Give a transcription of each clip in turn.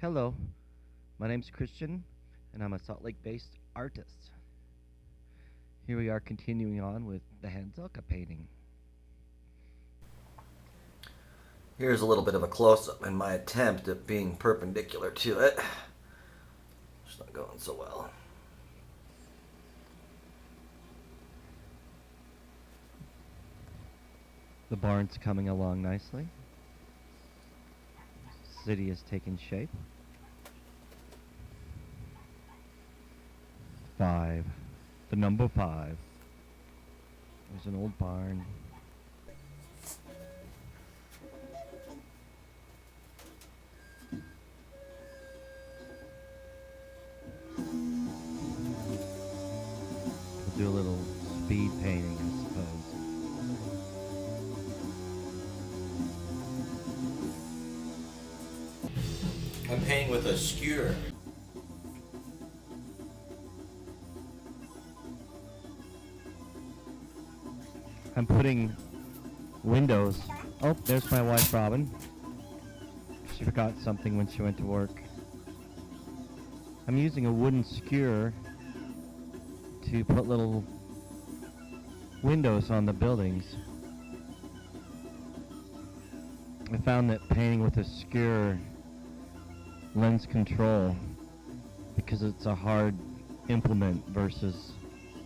Hello, my name's Christian, and I'm a Salt Lake-based artist. Here we are continuing on with the Hanzelka painting. Here's a little bit of a close-up in my attempt at being perpendicular to it. It's not going so well. The barn's coming along nicely. City is taking shape. 5. The number 5. There's an old barn. We'll do a little speed painting, I suppose. I'm painting with a skewer. I'm putting windows. Oh, there's my wife, Robin. She forgot something when she went to work. I'm using a wooden skewer to put little windows on the buildings. I found that painting with a skewer lends control because it's a hard implement versus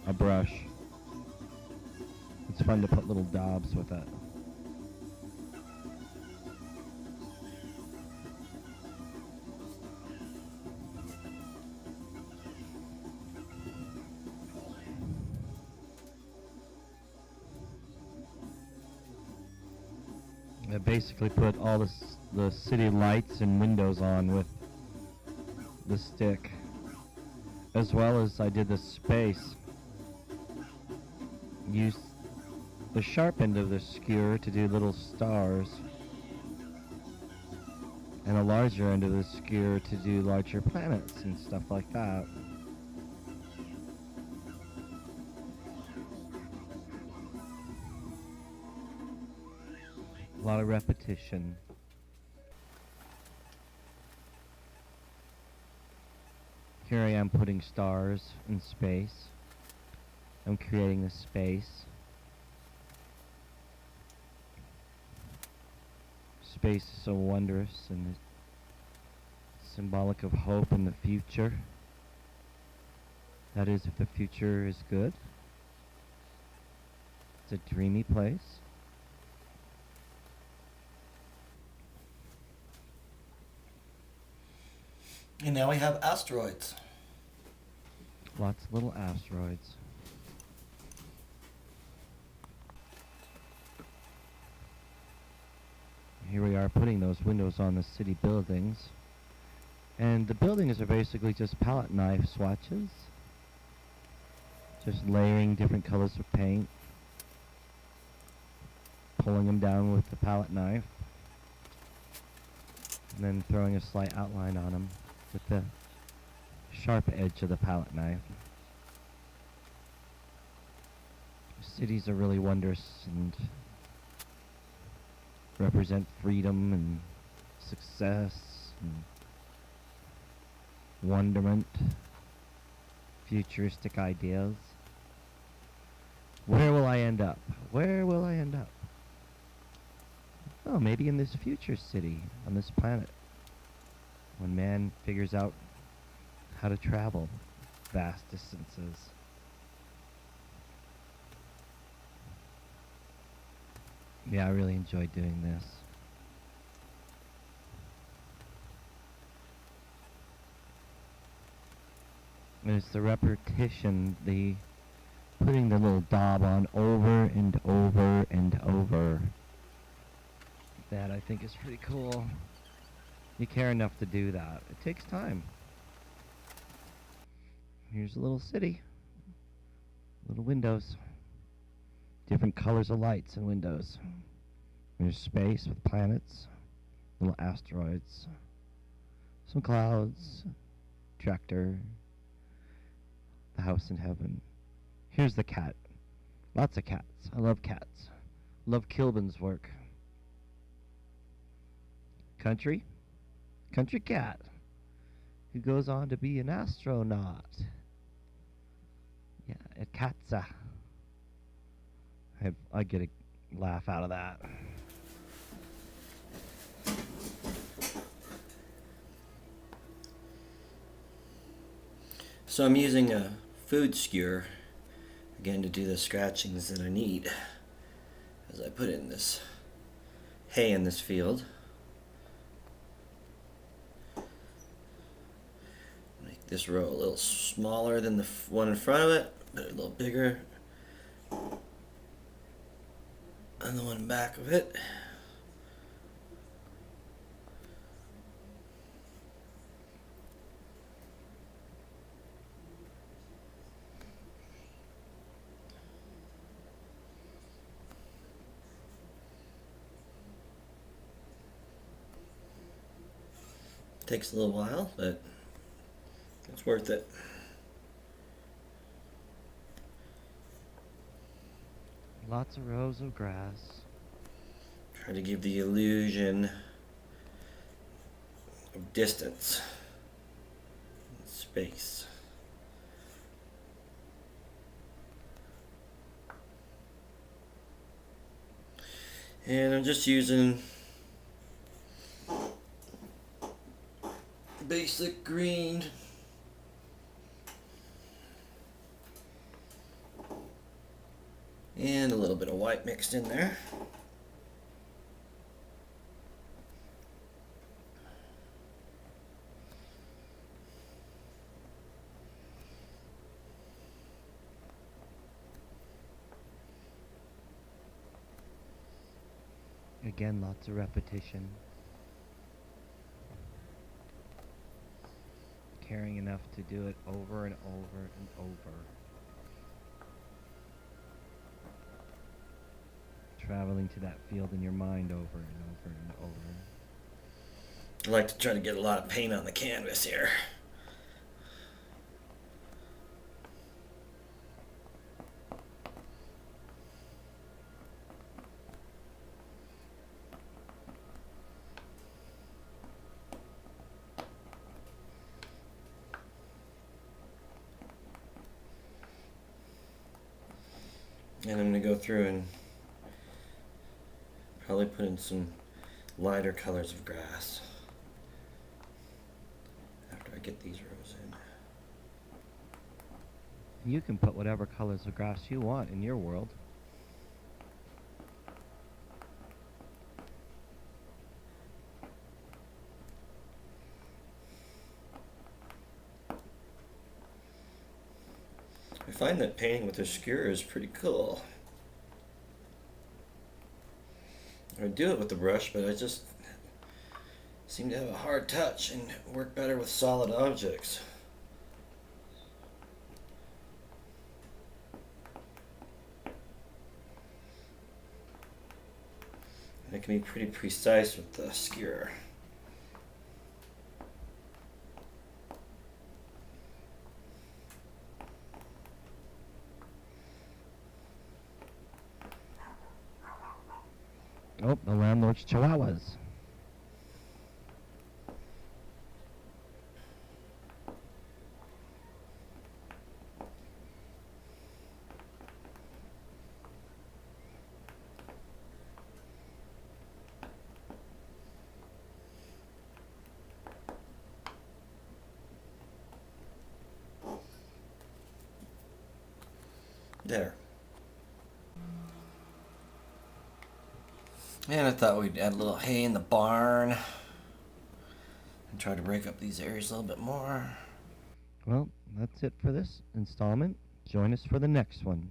a brush. It's fun to put little daubs with it. I basically put all the city lights and windows on with the stick, as well as I did the space. Used the sharp end of the skewer to do little stars, and a larger end of the skewer to do larger planets and stuff like that. A lot of repetition. Here I am putting stars in space. I'm creating the space. Space is so wondrous and symbolic of hope in the future. That is, if the future is good. It's a dreamy place. And now we have asteroids. Lots of little asteroids. Here we are putting those windows on the city buildings. And the buildings are basically just palette knife swatches. Just layering different colors of paint. Pulling them down with the palette knife. And then throwing a slight outline on them with the sharp edge of the palette knife. Cities are really wondrous and represent freedom and success and wonderment, futuristic ideas. Where will I end up? Where will I end up? Oh, maybe in this future city on this planet, when man figures out how to travel vast distances. Yeah, I really enjoyed doing this. And it's the repetition, the putting the little daub on over and over and over. That I think is pretty cool. You care enough to do that. It takes time. Here's a little city. Little windows. Different colors of lights and windows. There's space with planets, little asteroids, some clouds, tractor, the house in heaven. Here's the cat. Lots of cats. I love cats. Love Kilbin's work. Country cat. who goes on to be an astronaut. Yeah, at Katza. I get a laugh out of that. So I'm using a food skewer again to do the scratchings that I need as I put in this hay in this field. Make this row a little smaller than the one in front of it, but a little bigger than the one back of it. Takes a little while, but it's worth it. Lots of rows of grass. Try to give the illusion of distance, and space. And I'm just using basic green and a little bit of white mixed in there. Again, lots of repetition. Caring enough to do it over and over and over. Traveling to that field in your mind over and over and over. I like to try to get a lot of paint on the canvas here. And I'm going to go through and probably put in some lighter colors of grass after I get these rows in. You can put whatever colors of grass you want in your world. I find that painting with a skewer is pretty cool. I would do it with the brush, but I just seem to have a hard touch and work better with solid objects. And it can be pretty precise with the skewer. Oh, the landlord's chihuahuas. There. And I thought we'd add a little hay in the barn and try to break up these areas a little bit more. Well, that's it for this installment. Join us for the next one.